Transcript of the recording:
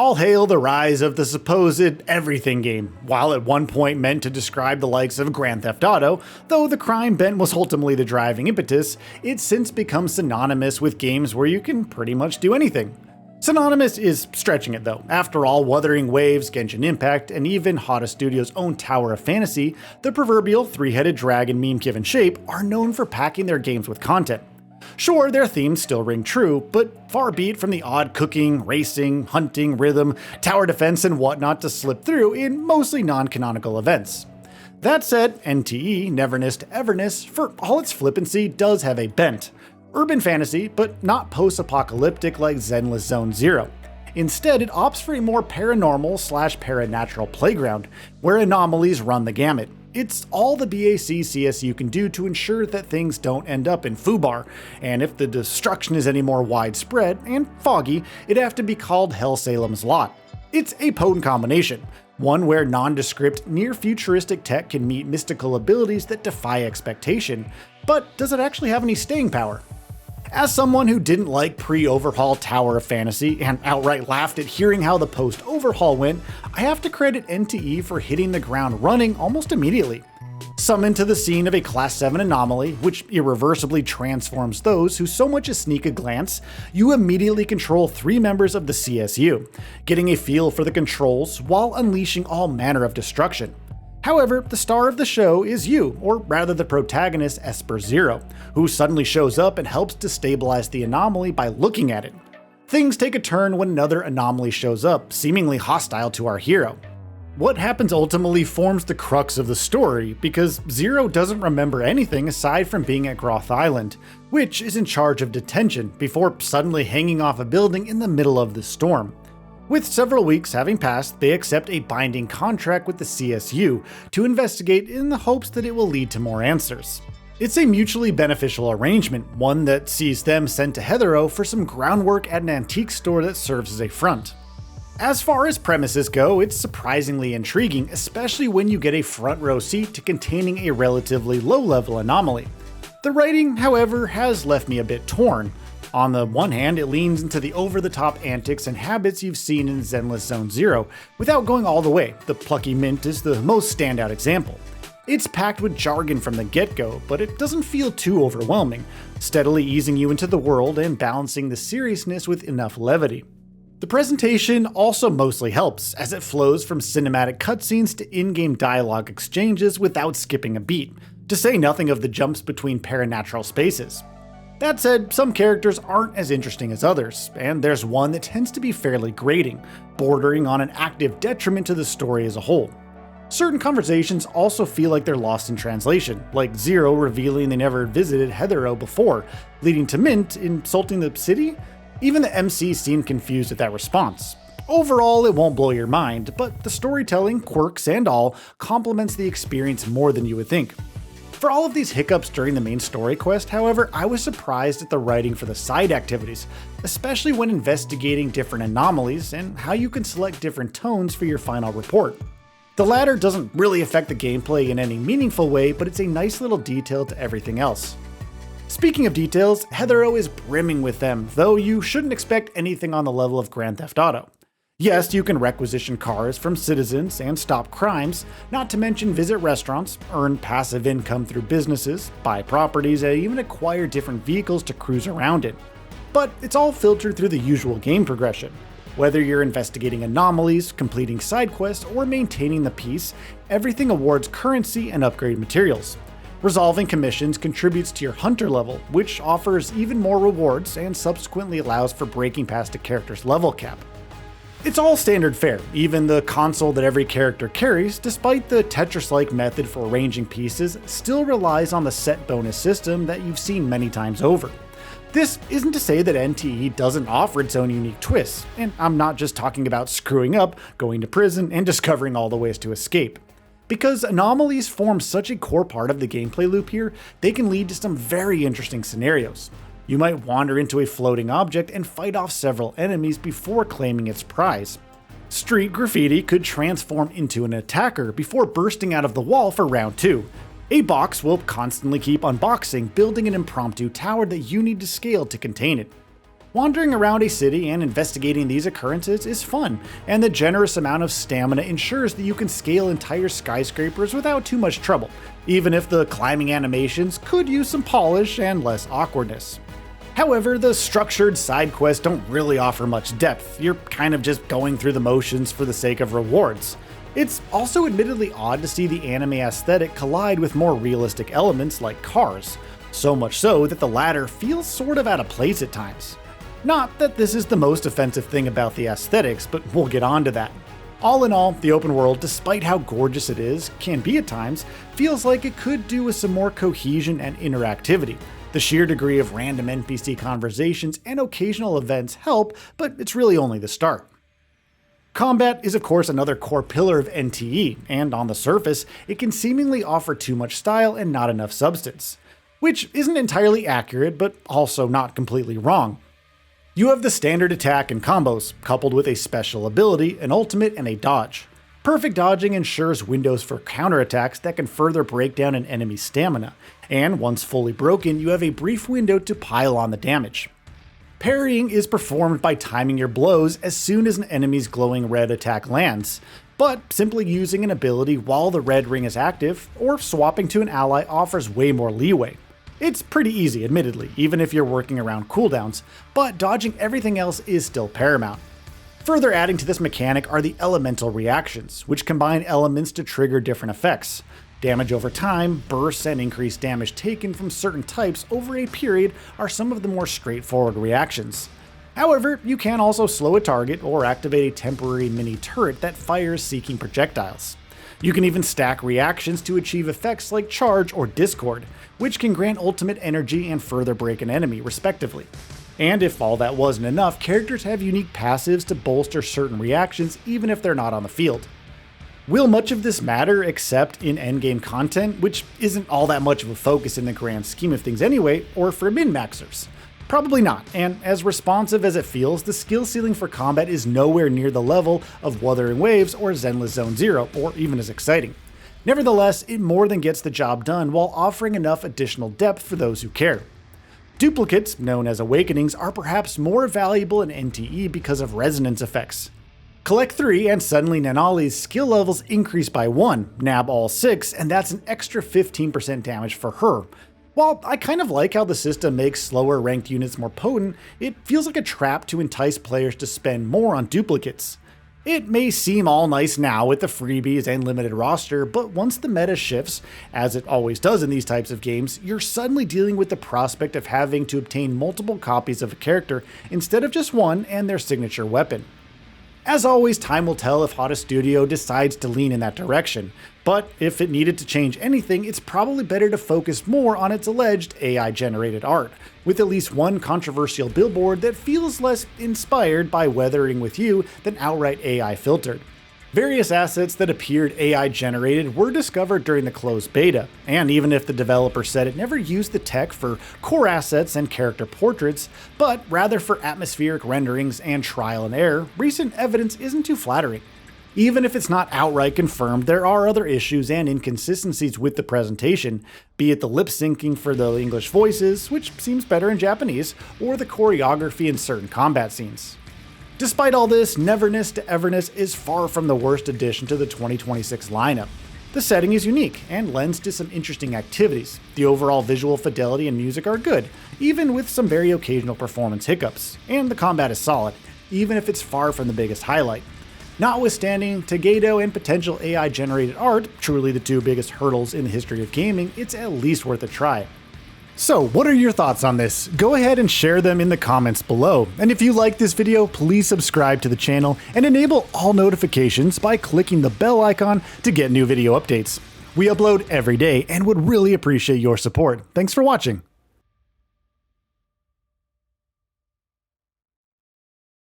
All hail the rise of the supposed everything game. While at one point meant to describe the likes of Grand Theft Auto, though the crime bent was ultimately the driving impetus, it's since become synonymous with games where you can pretty much do anything. Synonymous is stretching it though. After all, Wuthering Waves, Genshin Impact, and even Hada Studio's own Tower of Fantasy, the proverbial three-headed dragon meme-given shape, are known for packing their games with content. Sure, their themes still ring true, but far be it from the odd cooking, racing, hunting, rhythm, tower defense, and whatnot to slip through in mostly non-canonical events. That said, NTE, Neverness to Everness, for all its flippancy, does have a bent. Urban fantasy, but not post-apocalyptic like Zenless Zone Zero. Instead, it opts for a more paranormal/paranatural playground, where anomalies run the gamut. It's all the BAC CSU can do to ensure that things don't end up in Fubar, and if the destruction is any more widespread and foggy, it'd have to be called Hell Salem's Lot. It's a potent combination, one where nondescript, near-futuristic tech can meet mystical abilities that defy expectation, but does it actually have any staying power? As someone who didn't like pre-overhaul Tower of Fantasy and outright laughed at hearing how the post-overhaul went, I have to credit NTE for hitting the ground running almost immediately. Summoned to the scene of a Class 7 anomaly, which irreversibly transforms those who so much as sneak a glance, you immediately control 3 members of the CSU, getting a feel for the controls while unleashing all manner of destruction. However, the star of the show is you, or rather the protagonist Esper Zero, who suddenly shows up and helps destabilize the anomaly by looking at it. Things take a turn when another anomaly shows up, seemingly hostile to our hero. What happens ultimately forms the crux of the story, because Zero doesn't remember anything aside from being at Groth Island, which is in charge of detention, before suddenly hanging off a building in the middle of the storm. With several weeks having passed, they accept a binding contract with the CSU to investigate in the hopes that it will lead to more answers. It's a mutually beneficial arrangement, one that sees them sent to Heathero for some groundwork at an antique store that serves as a front. As far as premises go, it's surprisingly intriguing, especially when you get a front row seat to containing a relatively low-level anomaly. The writing, however, has left me a bit torn. On the one hand, it leans into the over-the-top antics and habits you've seen in Zenless Zone Zero, without going all the way. The Plucky Mint is the most standout example. It's packed with jargon from the get-go, but it doesn't feel too overwhelming, steadily easing you into the world and balancing the seriousness with enough levity. The presentation also mostly helps, as it flows from cinematic cutscenes to in-game dialogue exchanges without skipping a beat, to say nothing of the jumps between paranatural spaces. That said, some characters aren't as interesting as others, and there's one that tends to be fairly grating, bordering on an active detriment to the story as a whole. Certain conversations also feel like they're lost in translation, like Zero revealing they never visited Heathero before, leading to Mint insulting the city? Even the MC seemed confused at that response. Overall, it won't blow your mind, but the storytelling, quirks, and all complements the experience more than you would think. For all of these hiccups during the main story quest, however, I was surprised at the writing for the side activities, especially when investigating different anomalies and how you can select different tones for your final report. The latter doesn't really affect the gameplay in any meaningful way, but it's a nice little detail to everything else. Speaking of details, Heathero is brimming with them, though you shouldn't expect anything on the level of Grand Theft Auto. Yes, you can requisition cars from citizens and stop crimes, not to mention visit restaurants, earn passive income through businesses, buy properties, and even acquire different vehicles to cruise around in. But it's all filtered through the usual game progression. Whether you're investigating anomalies, completing side quests, or maintaining the peace, everything awards currency and upgrade materials. Resolving commissions contributes to your hunter level, which offers even more rewards and subsequently allows for breaking past a character's level cap. It's all standard fare, even the console that every character carries, despite the Tetris-like method for arranging pieces, still relies on the set bonus system that you've seen many times over. This isn't to say that NTE doesn't offer its own unique twists, and I'm not just talking about screwing up, going to prison, and discovering all the ways to escape. Because anomalies form such a core part of the gameplay loop here, they can lead to some very interesting scenarios. You might wander into a floating object and fight off several enemies before claiming its prize. Street graffiti could transform into an attacker before bursting out of the wall for round 2. A box will constantly keep unboxing, building an impromptu tower that you need to scale to contain it. Wandering around a city and investigating these occurrences is fun, and the generous amount of stamina ensures that you can scale entire skyscrapers without too much trouble, even if the climbing animations could use some polish and less awkwardness. However, the structured side quests don't really offer much depth. You're kind of just going through the motions for the sake of rewards. It's also admittedly odd to see the anime aesthetic collide with more realistic elements like cars, so much so that the latter feels sort of out of place at times. Not that this is the most offensive thing about the aesthetics, but we'll get on to that. All in all, the open world, despite how gorgeous it is, can be at times, feels like it could do with some more cohesion and interactivity. The sheer degree of random NPC conversations and occasional events help, but it's really only the start. Combat is of course another core pillar of NTE, and on the surface, it can seemingly offer too much style and not enough substance. Which isn't entirely accurate, but also not completely wrong. You have the standard attack and combos, coupled with a special ability, an ultimate, and a dodge. Perfect dodging ensures windows for counterattacks that can further break down an enemy's stamina, and once fully broken, you have a brief window to pile on the damage. Parrying is performed by timing your blows as soon as an enemy's glowing red attack lands, but simply using an ability while the red ring is active, or swapping to an ally offers way more leeway. It's pretty easy, admittedly, even if you're working around cooldowns, but dodging everything else is still paramount. Further adding to this mechanic are the elemental reactions, which combine elements to trigger different effects. Damage over time, bursts, and increased damage taken from certain types over a period are some of the more straightforward reactions. However, you can also slow a target or activate a temporary mini turret that fires seeking projectiles. You can even stack reactions to achieve effects like charge or discord, which can grant ultimate energy and further break an enemy, respectively. And if all that wasn't enough, characters have unique passives to bolster certain reactions even if they're not on the field. Will much of this matter except in endgame content, which isn't all that much of a focus in the grand scheme of things anyway, or for min-maxers? Probably not, and as responsive as it feels, the skill ceiling for combat is nowhere near the level of Wuthering Waves or Zenless Zone Zero, or even as exciting. Nevertheless, it more than gets the job done while offering enough additional depth for those who care. Duplicates, known as Awakenings, are perhaps more valuable in NTE because of resonance effects. Collect 3 and suddenly Nanali's skill levels increase by 1, nab all 6, and that's an extra 15% damage for her. While I kind of like how the system makes slower ranked units more potent, it feels like a trap to entice players to spend more on duplicates. It may seem all nice now with the freebies and limited roster, but once the meta shifts, as it always does in these types of games, you're suddenly dealing with the prospect of having to obtain multiple copies of a character instead of just one and their signature weapon. As always, time will tell if Hottest Studio decides to lean in that direction, but if it needed to change anything, it's probably better to focus more on its alleged AI-generated art, with at least one controversial billboard that feels less inspired by Weathering with You than outright AI filtered. Various assets that appeared AI-generated were discovered during the closed beta, and even if the developer said it never used the tech for core assets and character portraits, but rather for atmospheric renderings and trial and error, recent evidence isn't too flattering. Even if it's not outright confirmed, there are other issues and inconsistencies with the presentation, be it the lip syncing for the English voices, which seems better in Japanese, or the choreography in certain combat scenes. Despite all this, Neverness to Everness is far from the worst addition to the 2026 lineup. The setting is unique and lends to some interesting activities. The overall visual fidelity and music are good, even with some very occasional performance hiccups, and the combat is solid, even if it's far from the biggest highlight. Notwithstanding Taygedo and potential AI-generated art, truly the two biggest hurdles in the history of gaming, it's at least worth a try. So, what are your thoughts on this? Go ahead and share them in the comments below. And if you like this video, please subscribe to the channel and enable all notifications by clicking the bell icon to get new video updates. We upload every day and would really appreciate your support. Thanks for watching.